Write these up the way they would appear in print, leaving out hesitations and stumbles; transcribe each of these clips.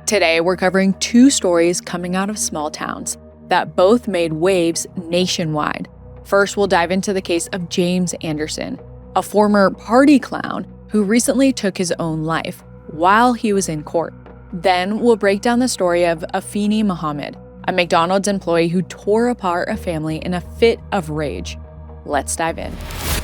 Today, we're covering two stories coming out of small towns that both made waves nationwide. First, we'll dive into the case of James Anderson, a former party clown who recently took his own life while he was in court. Then, we'll break down the story of Afeni Muhammad, a McDonald's employee who tore apart a family in a fit of rage. Let's dive in.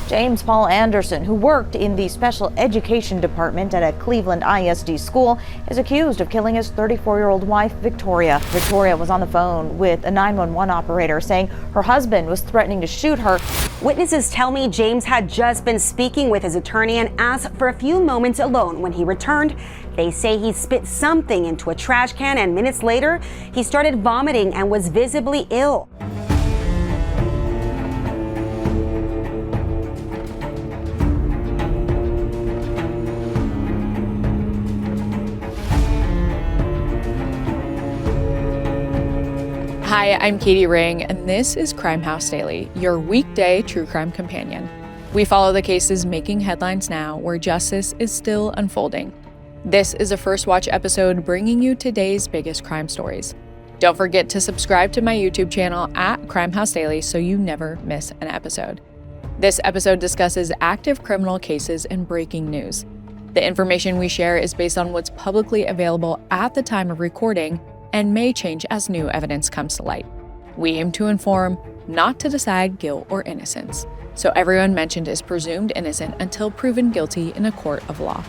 James Paul Anderson, who worked in the special education department at a Cleveland ISD school, is accused of killing his 34-year-old wife, Victoria. Victoria was on the phone with a 911 operator saying her husband was threatening to shoot her. Witnesses tell me James had just been speaking with his attorney and asked for a few moments alone. When he returned, they say he spit something into a trash can, and minutes later, he started vomiting and was visibly ill. Hi, I'm Katie Ring, and this is Crime House Daily, your weekday true crime companion. We follow the cases making headlines now, where justice is still unfolding. This is a First Watch episode bringing you today's biggest crime stories. Don't forget to subscribe to my YouTube channel at Crime House Daily so you never miss an episode. This episode discusses active criminal cases and breaking news. The information we share is based on what's publicly available at the time of recording and may change as new evidence comes to light. We aim to inform, not to decide guilt or innocence. So everyone mentioned is presumed innocent until proven guilty in a court of law.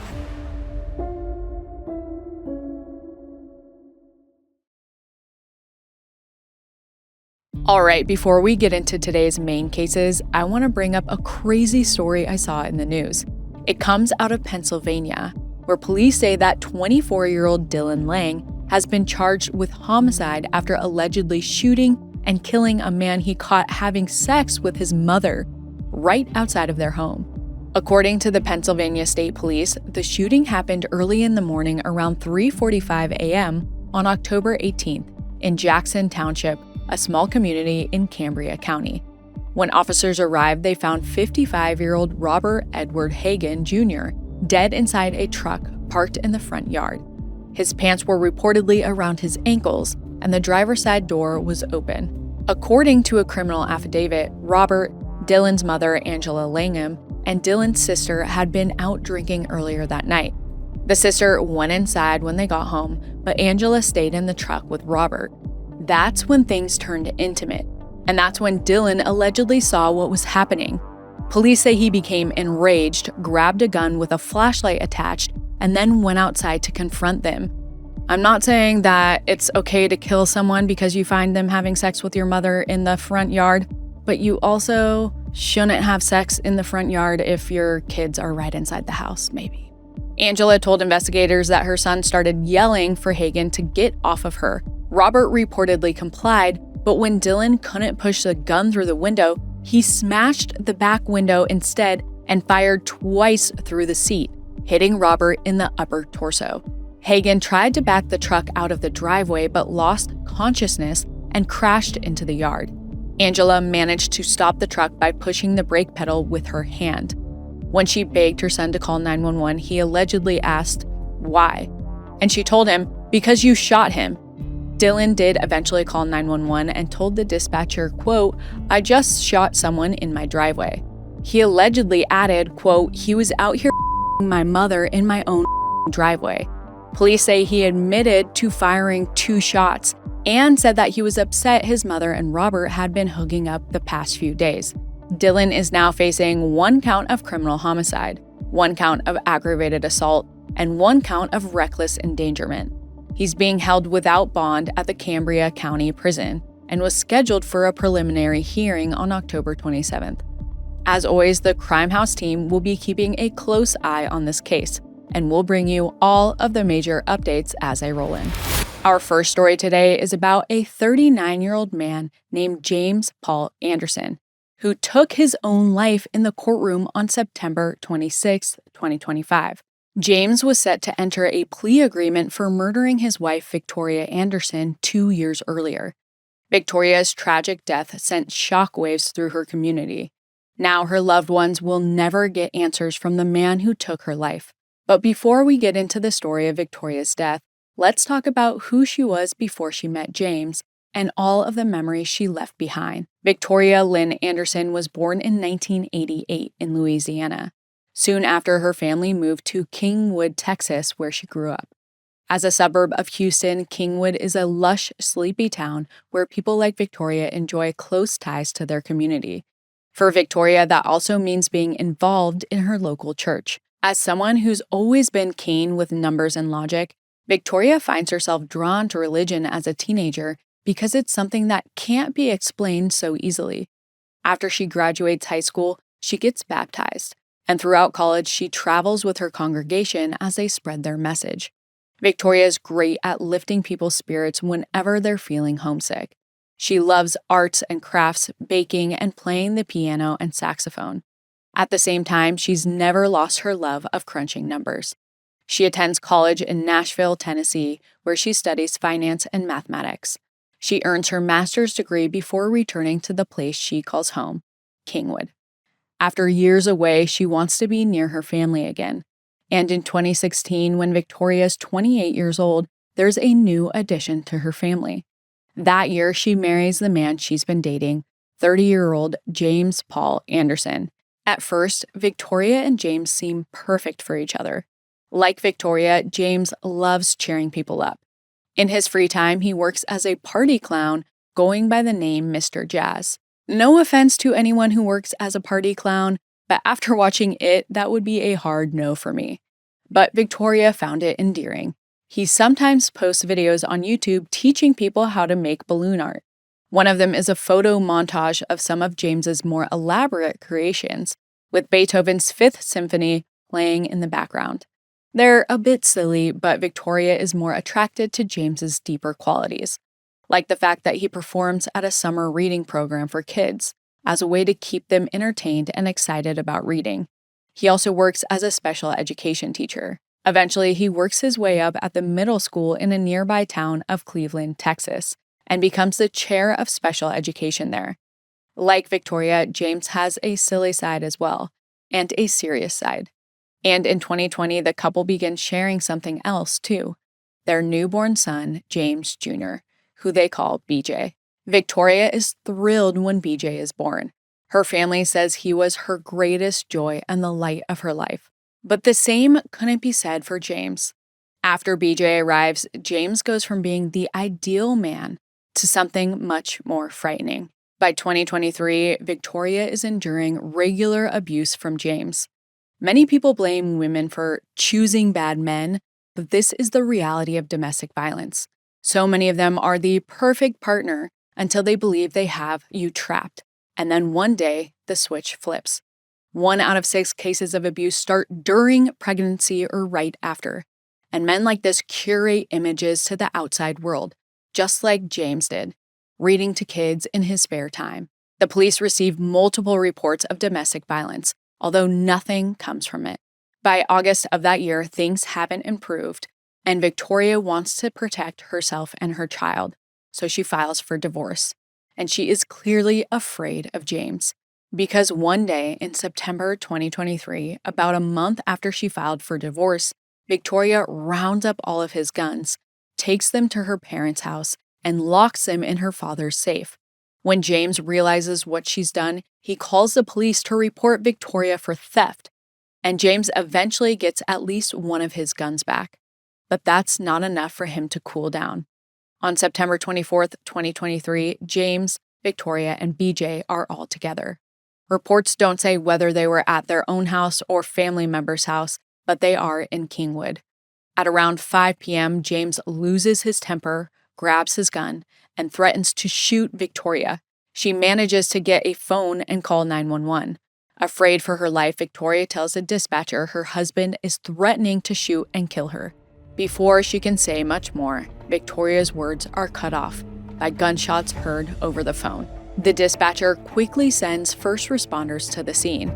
All right, before we get into today's main cases, I want to bring up a crazy story I saw in the news. It comes out of Pennsylvania, where police say that 24-year-old Dylan Lang has been charged with homicide after allegedly shooting and killing a man he caught having sex with his mother right outside of their home. According to the Pennsylvania State Police, the shooting happened early in the morning around 3:45 a.m. on October 18th in Jackson Township, a small community in Cambria County. When officers arrived, they found 55-year-old Robert Edward Hagan Jr. dead inside a truck parked in the front yard. His pants were reportedly around his ankles, and the driver's side door was open. According to a criminal affidavit, Robert, Dylan's mother, Angela Langham, and Dylan's sister had been out drinking earlier that night. The sister went inside when they got home, but Angela stayed in the truck with Robert. That's when things turned intimate, and that's when Dylan allegedly saw what was happening. Police say he became enraged, grabbed a gun with a flashlight attached, and then went outside to confront them. I'm not saying that it's okay to kill someone because you find them having sex with your mother in the front yard, but you also shouldn't have sex in the front yard if your kids are right inside the house, maybe. Angela told investigators that her son started yelling for Hagan to get off of her. Robert reportedly complied, but when Dylan couldn't push the gun through the window, he smashed the back window instead and fired twice through the seat, hitting Robert in the upper torso. Hagan tried to back the truck out of the driveway but lost consciousness and crashed into the yard. Angela managed to stop the truck by pushing the brake pedal with her hand. When she begged her son to call 911, he allegedly asked, "Why?" And she told him, "Because you shot him." Dylan did eventually call 911 and told the dispatcher, quote, "I just shot someone in my driveway." He allegedly added, quote, "He was out here my mother in my own driveway." Police say he admitted to firing 2 shots and said that he was upset his mother and Robert had been hooking up the past few days. Dylan is now facing 1 count of criminal homicide, 1 count of aggravated assault, and 1 count of reckless endangerment. He's being held without bond at the Cambria County Prison and was scheduled for a preliminary hearing on October 27th. As always, the Crime House team will be keeping a close eye on this case, and we'll bring you all of the major updates as they roll in. Our first story today is about a 39-year-old man named James Paul Anderson, who took his own life in the courtroom on September 26, 2025. James was set to enter a plea agreement for murdering his wife, Victoria Anderson, 2 years earlier. Victoria's tragic death sent shockwaves through her community. Now her loved ones will never get answers from the man who took her life. But before we get into the story of Victoria's death, let's talk about who she was before she met James and all of the memories she left behind. Victoria Lynn Anderson was born in 1988 in Louisiana. Soon after, her family moved to Kingwood, Texas, where she grew up. As a suburb of Houston, Kingwood is a lush, sleepy town where people like Victoria enjoy close ties to their community. For Victoria, that also means being involved in her local church. As someone who's always been keen with numbers and logic, Victoria finds herself drawn to religion as a teenager because it's something that can't be explained so easily. After she graduates high school, she gets baptized, and throughout college, she travels with her congregation as they spread their message. Victoria is great at lifting people's spirits whenever they're feeling homesick. She loves arts and crafts, baking, and playing the piano and saxophone. At the same time, she's never lost her love of crunching numbers. She attends college in Nashville, Tennessee, where she studies finance and mathematics. She earns her master's degree before returning to the place she calls home, Kingwood. After years away, she wants to be near her family again. And in 2016, when Victoria is 28 years old, there's a new addition to her family. That year, she marries the man she's been dating, 30-year-old James Paul Anderson. At first, Victoria and James seem perfect for each other. Like Victoria, James loves cheering people up. In his free time, he works as a party clown, going by the name Mr. Jazz. No offense to anyone who works as a party clown, but after watching it, that would be a hard no for me. But Victoria found it endearing. He sometimes posts videos on YouTube teaching people how to make balloon art. One of them is a photo montage of some of James's more elaborate creations, with Beethoven's Fifth Symphony playing in the background. They're a bit silly, but Victoria is more attracted to James's deeper qualities, like the fact that he performs at a summer reading program for kids as a way to keep them entertained and excited about reading. He also works as a special education teacher. Eventually, he works his way up at the middle school in a nearby town of Cleveland, Texas, and becomes the chair of special education there. Like Victoria, James has a silly side as well, and a serious side. And in 2020, the couple began sharing something else too, their newborn son, James Jr., who they call BJ. Victoria is thrilled when BJ is born. Her family says he was her greatest joy and the light of her life. But the same couldn't be said for James. After BJ arrives, James goes from being the ideal man to something much more frightening. By 2023, Victoria is enduring regular abuse from James. Many people blame women for choosing bad men, but this is the reality of domestic violence. So many of them are the perfect partner until they believe they have you trapped, and then one day the switch flips. 1 out of 6 cases of abuse start during pregnancy or right after, and men like this curate images to the outside world, just like James did, reading to kids in his spare time. The police received multiple reports of domestic violence, although nothing comes from it. By August of that year, things haven't improved, and Victoria wants to protect herself and her child, so she files for divorce. And she is clearly afraid of James, because one day in September 2023, about a month after she filed for divorce, Victoria rounds up all of his guns, takes them to her parents' house, and locks them in her father's safe. When James realizes what she's done, he calls the police to report Victoria for theft, and James eventually gets at least one of his guns back. But that's not enough for him to cool down. On September 24th, 2023, James, Victoria, and BJ are all together. Reports don't say whether they were at their own house or family member's house, but they are in Kingwood. At around 5 p.m., James loses his temper, grabs his gun, and threatens to shoot Victoria. She manages to get a phone and call 911. Afraid for her life, Victoria tells the dispatcher her husband is threatening to shoot and kill her. Before she can say much more, Victoria's words are cut off by gunshots heard over the phone. The dispatcher quickly sends first responders to the scene.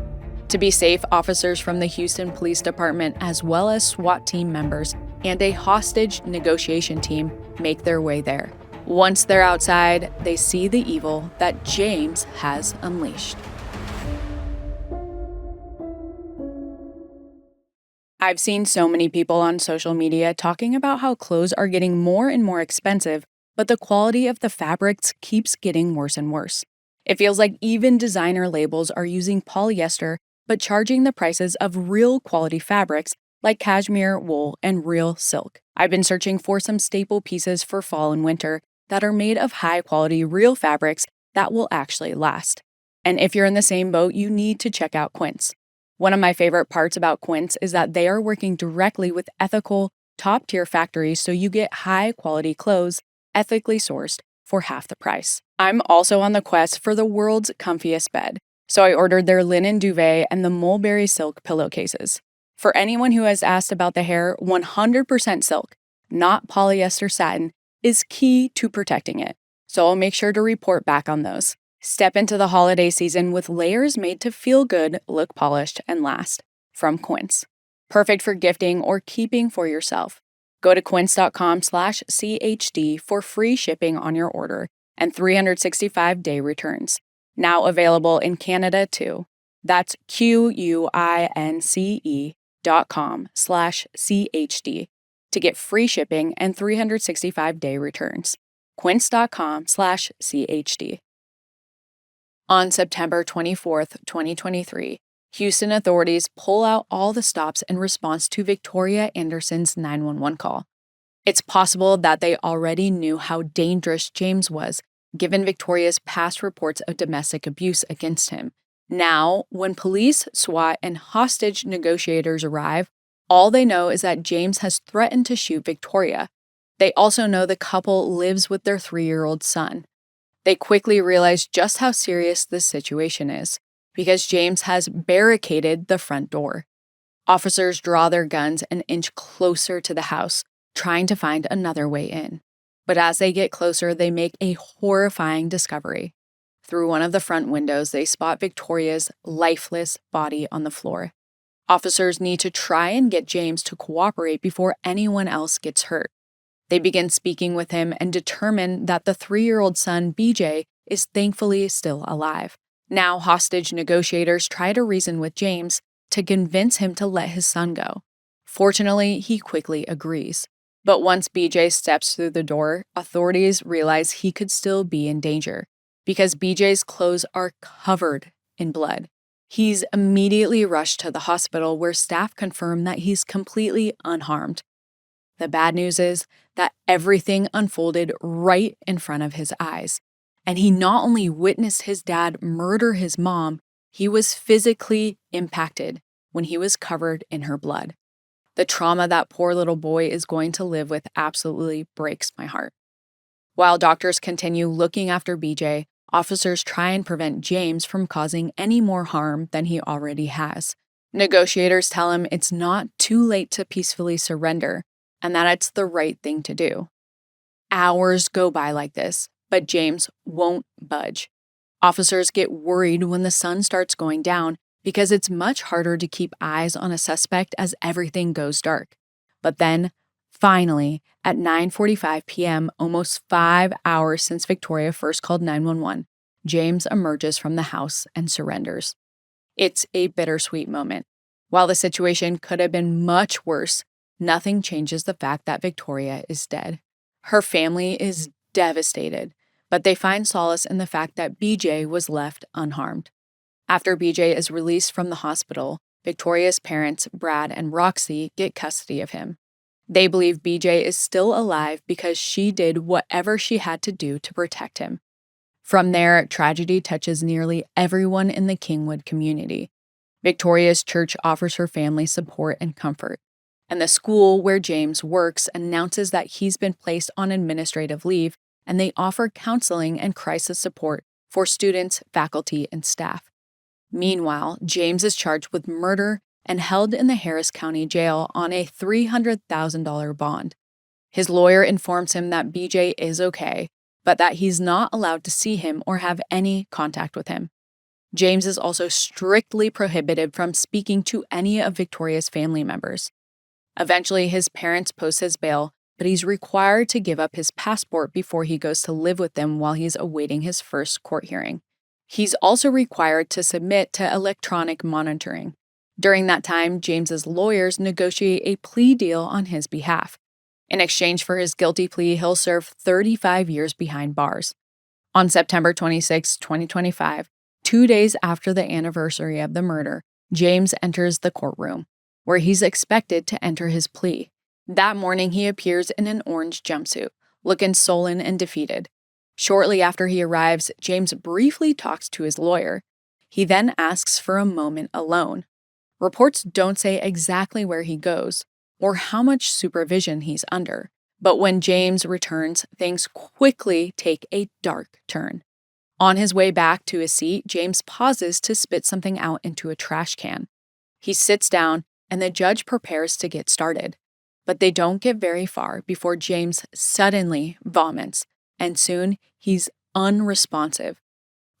To be safe, officers from the Houston Police Department, as well as SWAT team members and a hostage negotiation team, make their way there. Once they're outside, they see the evil that James has unleashed. I've seen so many people on social media talking about how clothes are getting more and more expensive, but the quality of the fabrics keeps getting worse and worse. It feels like even designer labels are using polyester but charging the prices of real quality fabrics like cashmere, wool, and real silk. I've been searching for some staple pieces for fall and winter that are made of high quality real fabrics that will actually last. And if you're in the same boat, you need to check out Quince. One of my favorite parts about Quince is that they are working directly with ethical, top-tier factories so you get high-quality clothes, ethically sourced, for half the price. I'm also on the quest for the world's comfiest bed, so I ordered their linen duvet and the mulberry silk pillowcases. For anyone who has asked about the hair, 100% silk, not polyester satin, is key to protecting it, so I'll make sure to report back on those. Step into the holiday season with layers made to feel good, look polished, and last. From Quince. Perfect for gifting or keeping for yourself. Go to quince.com/CHD for free shipping on your order and 365-day returns. Now available in Canada too. That's QUINCE.com/CHD to get free shipping and 365-day returns. Quince.com/CHD. On September 24th, 2023, Houston authorities pull out all the stops in response to Victoria Anderson's 911 call. It's possible that they already knew how dangerous James was, given Victoria's past reports of domestic abuse against him. Now, when police, SWAT, and hostage negotiators arrive, all they know is that James has threatened to shoot Victoria. They also know the couple lives with their 3-year-old son. They quickly realize just how serious this situation is, because James has barricaded the front door. Officers draw their guns and inch closer to the house, trying to find another way in. But as they get closer, they make a horrifying discovery. Through one of the front windows, they spot Victoria's lifeless body on the floor. Officers need to try and get James to cooperate before anyone else gets hurt. They begin speaking with him and determine that the 3-year-old son, BJ, is thankfully still alive. Now, hostage negotiators try to reason with James to convince him to let his son go. Fortunately, he quickly agrees. But once BJ steps through the door, authorities realize he could still be in danger, because BJ's clothes are covered in blood. He's immediately rushed to the hospital where staff confirm that he's completely unharmed. The bad news is that everything unfolded right in front of his eyes. And he not only witnessed his dad murder his mom, he was physically impacted when he was covered in her blood. The trauma that poor little boy is going to live with absolutely breaks my heart. While doctors continue looking after BJ, officers try and prevent James from causing any more harm than he already has. Negotiators tell him it's not too late to peacefully surrender, and that it's the right thing to do. Hours go by like this, but James won't budge. Officers get worried when the sun starts going down because it's much harder to keep eyes on a suspect as everything goes dark. But then, finally, at 9:45 p.m., almost 5 hours since Victoria first called 911, James emerges from the house and surrenders. It's a bittersweet moment. While the situation could have been much worse, nothing changes the fact that Victoria is dead. Her family is devastated, but they find solace in the fact that BJ was left unharmed. After BJ is released from the hospital, Victoria's parents, Brad and Roxy, get custody of him. They believe BJ is still alive because she did whatever she had to do to protect him. From there, tragedy touches nearly everyone in the Kingwood community. Victoria's church offers her family support and comfort, and the school where James works announces that he's been placed on administrative leave, and they offer counseling and crisis support for students, faculty, and staff. Meanwhile, James is charged with murder and held in the Harris County Jail on a $300,000 bond. His lawyer informs him that BJ is okay, but that he's not allowed to see him or have any contact with him. James is also strictly prohibited from speaking to any of Victoria's family members. Eventually, his parents post his bail, but he's required to give up his passport before he goes to live with them while he's awaiting his first court hearing. He's also required to submit to electronic monitoring. During that time, James's lawyers negotiate a plea deal on his behalf. In exchange for his guilty plea, he'll serve 35 years behind bars. On September 26, 2025, 2 days after the anniversary of the murder, James enters the courtroom, where he's expected to enter his plea. That morning, he appears in an orange jumpsuit, looking sullen and defeated. Shortly after he arrives, James briefly talks to his lawyer. He then asks for a moment alone. Reports don't say exactly where he goes or how much supervision he's under, but when James returns, things quickly take a dark turn. On his way back to his seat, James pauses to spit something out into a trash can. He sits down, and the judge prepares to get started. But they don't get very far before James suddenly vomits, and soon he's unresponsive.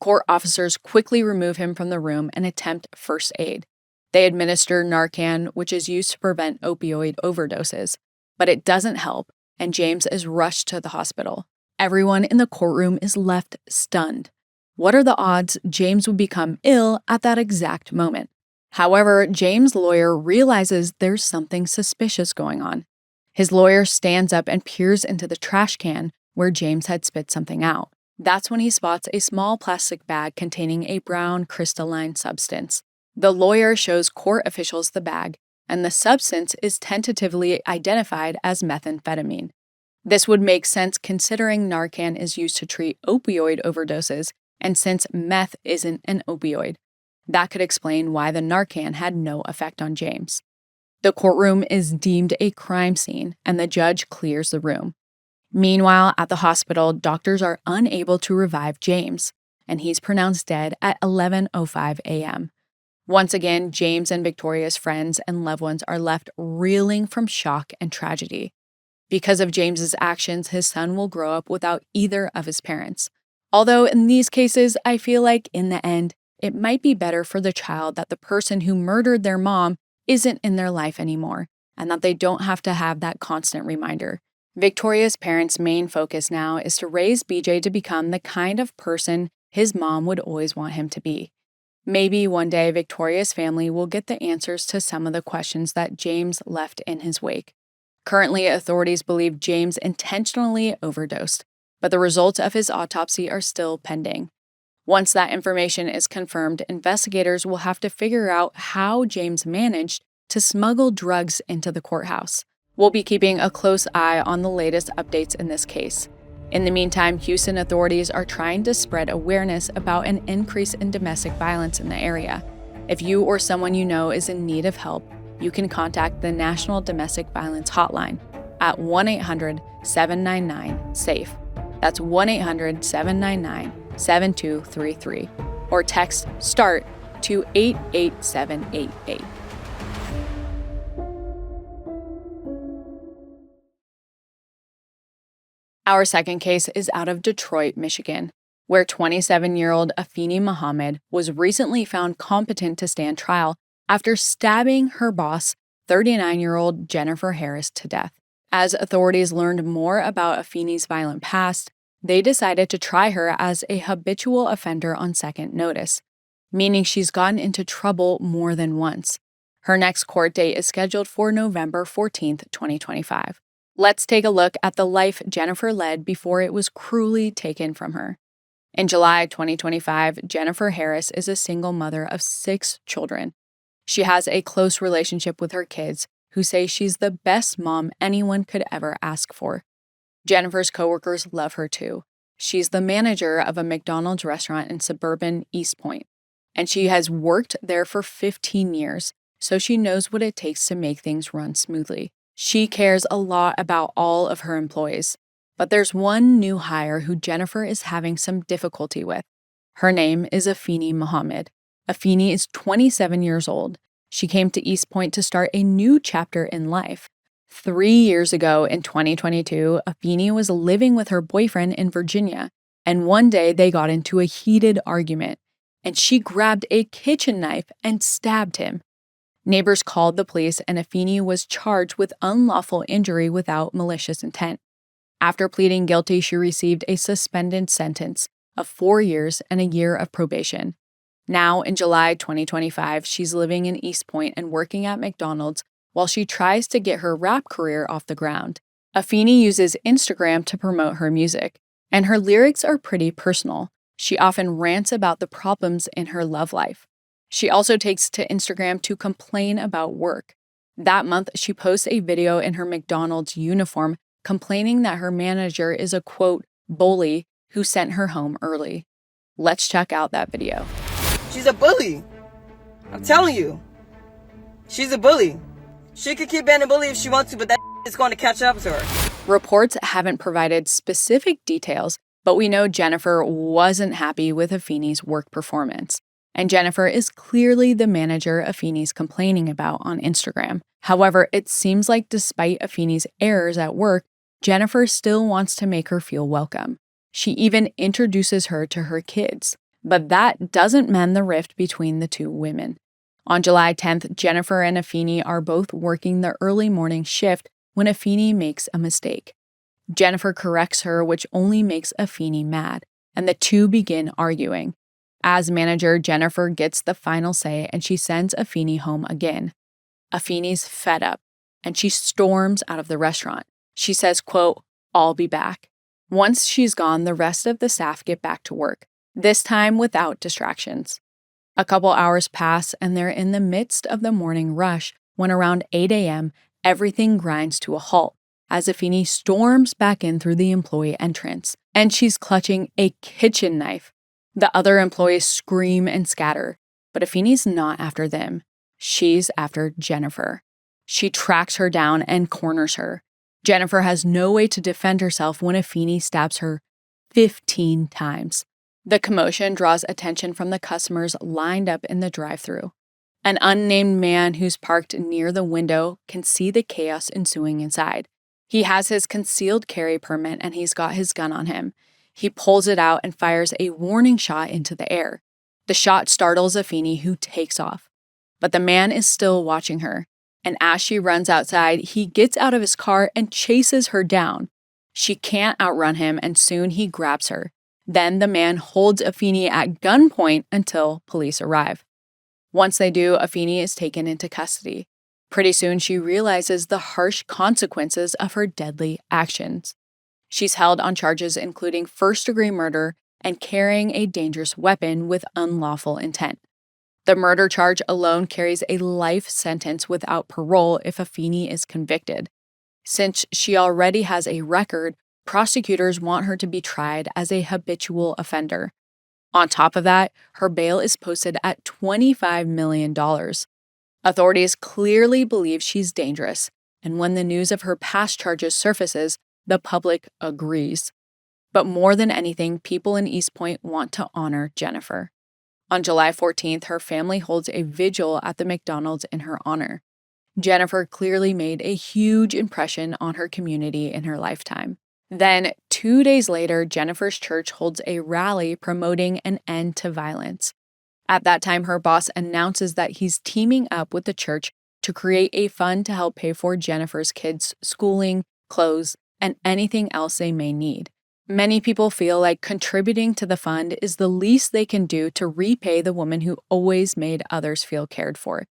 Court officers quickly remove him from the room and attempt first aid. They administer Narcan, which is used to prevent opioid overdoses, but it doesn't help, and James is rushed to the hospital. Everyone in the courtroom is left stunned. What are the odds James would become ill at that exact moment? However, James' lawyer realizes there's something suspicious going on. His lawyer stands up and peers into the trash can where James had spit something out. That's when he spots a small plastic bag containing a brown crystalline substance. The lawyer shows court officials the bag, and the substance is tentatively identified as methamphetamine. This would make sense considering Narcan is used to treat opioid overdoses, and since meth isn't an opioid. That could explain why the Narcan had no effect on James. The courtroom is deemed a crime scene, and the judge clears the room. Meanwhile, at the hospital, doctors are unable to revive James, and he's pronounced dead at 11:05 a.m. Once again, James and Victoria's friends and loved ones are left reeling from shock and tragedy. Because of James's actions, his son will grow up without either of his parents. Although in these cases, I feel like in the end, it might be better for the child that the person who murdered their mom isn't in their life anymore, and that they don't have to have that constant reminder. Victoria's parents' main focus now is to raise BJ to become the kind of person his mom would always want him to be. Maybe one day Victoria's family will get the answers to some of the questions that James left in his wake. Currently, authorities believe James intentionally overdosed, but the results of his autopsy are still pending. Once that information is confirmed, investigators will have to figure out how James managed to smuggle drugs into the courthouse. We'll be keeping a close eye on the latest updates in this case. In the meantime, Houston authorities are trying to spread awareness about an increase in domestic violence in the area. If you or someone you know is in need of help, you can contact the National Domestic Violence Hotline at 1-800-799-SAFE. That's 1-800-799-7233, or text START to 88788. Our second case is out of Detroit, Michigan, where 27-year-old Afeni Muhammad was recently found competent to stand trial after stabbing her boss, 39-year-old Jennifer Harris, to death. As authorities learned more about Afeni's violent past, they decided to try her as a habitual offender on second notice, meaning she's gotten into trouble more than once. Her next court date is scheduled for November 14th, 2025. Let's take a look at the life Jennifer led before it was cruelly taken from her. In July 2025, Jennifer Harris is a single mother of 6 children. She has a close relationship with her kids, who say she's the best mom anyone could ever ask for. Jennifer's coworkers love her too. She's the manager of a McDonald's restaurant in suburban East Point, and she has worked there for 15 years, so she knows what it takes to make things run smoothly. She cares a lot about all of her employees, but there's one new hire who Jennifer is having some difficulty with. Her name is Afeni Muhammad. Afeni is 27 years old. She came to East Point to start a new chapter in life. 3 years ago in 2022, Afeni was living with her boyfriend in Virginia, and one day they got into a heated argument, and she grabbed a kitchen knife and stabbed him. Neighbors called the police, and Afeni was charged with unlawful injury without malicious intent. After pleading guilty, she received a suspended sentence of 4 years and a year of probation. Now, in July 2025, she's living in East Point and working at McDonald's while she tries to get her rap career off the ground. Afeni uses Instagram to promote her music, and her lyrics are pretty personal. She often rants about the problems in her love life. She also takes to Instagram to complain about work. That month, she posts a video in her McDonald's uniform complaining that her manager is a, quote, bully who sent her home early. Let's check out that video. She's a bully. I'm telling you. She's a bully. She could keep being a bully if she wants to, but that is going to catch up to her. Reports haven't provided specific details, but we know Jennifer wasn't happy with Afeni's work performance. And Jennifer is clearly the manager Afeni's complaining about on Instagram. However, it seems like despite Afeni's errors at work, Jennifer still wants to make her feel welcome. She even introduces her to her kids. But that doesn't mend the rift between the two women. On July 10th, Jennifer and Afeni are both working the early morning shift when Afeni makes a mistake. Jennifer corrects her, which only makes Afeni mad, and the two begin arguing. As manager, Jennifer gets the final say and she sends Afeni home again. Afeni's fed up, and she storms out of the restaurant. She says, quote, "I'll be back." Once she's gone, the rest of the staff get back to work, this time without distractions. A couple hours pass and they're in the midst of the morning rush when around 8 a.m., everything grinds to a halt as Afeni storms back in through the employee entrance, and she's clutching a kitchen knife. The other employees scream and scatter, but Afeni's not after them. She's after Jennifer. She tracks her down and corners her. Jennifer has no way to defend herself when Afeni stabs her 15 times. The commotion draws attention from the customers lined up in the drive-thru. An unnamed man who's parked near the window can see the chaos ensuing inside. He has his concealed carry permit and he's got his gun on him. He pulls it out and fires a warning shot into the air. The shot startles Afeni, who takes off. But the man is still watching her, and as she runs outside, he gets out of his car and chases her down. She can't outrun him, and soon he grabs her. Then the man holds Afeni at gunpoint until police arrive. Once they do, Afeni is taken into custody. Pretty soon, she realizes the harsh consequences of her deadly actions. She's held on charges including first-degree murder and carrying a dangerous weapon with unlawful intent. The murder charge alone carries a life sentence without parole if Afeni is convicted. Since she already has a record, prosecutors want her to be tried as a habitual offender. On top of that, her bail is posted at $25 million. Authorities clearly believe she's dangerous, and when the news of her past charges surfaces, the public agrees. But more than anything, people in East Point want to honor Jennifer. On July 14th, her family holds a vigil at the McDonald's in her honor. Jennifer clearly made a huge impression on her community in her lifetime. Then, 2 days later, Jennifer's church holds a rally promoting an end to violence. At that time, her boss announces that he's teaming up with the church to create a fund to help pay for Jennifer's kids' schooling, clothes, and anything else they may need. Many people feel like contributing to the fund is the least they can do to repay the woman who always made others feel cared for.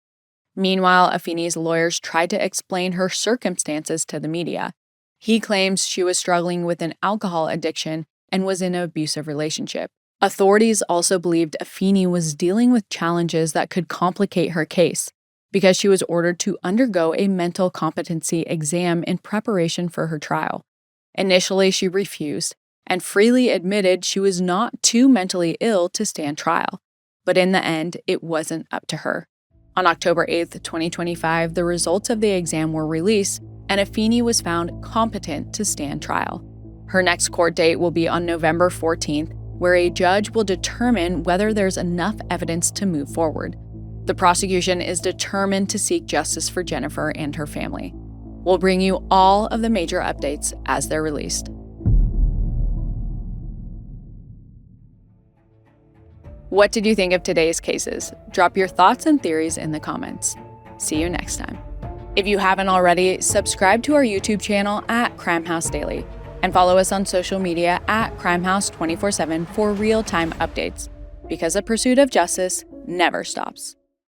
Meanwhile, Afeni's lawyers tried to explain her circumstances to the media. He claims she was struggling with an alcohol addiction and was in an abusive relationship. Authorities also believed Afeni was dealing with challenges that could complicate her case because she was ordered to undergo a mental competency exam in preparation for her trial. Initially, she refused and freely admitted she was not too mentally ill to stand trial. But in the end, it wasn't up to her. On October 8th, 2025, the results of the exam were released, and Afeni was found competent to stand trial. Her next court date will be on November 14th, where a judge will determine whether there's enough evidence to move forward. The prosecution is determined to seek justice for Jennifer and her family. We'll bring you all of the major updates as they're released. What did you think of today's cases? Drop your thoughts and theories in the comments. See you next time. If you haven't already, subscribe to our YouTube channel at Crime House Daily and follow us on social media at Crime House 24/7 for real-time updates. because the pursuit of justice never stops.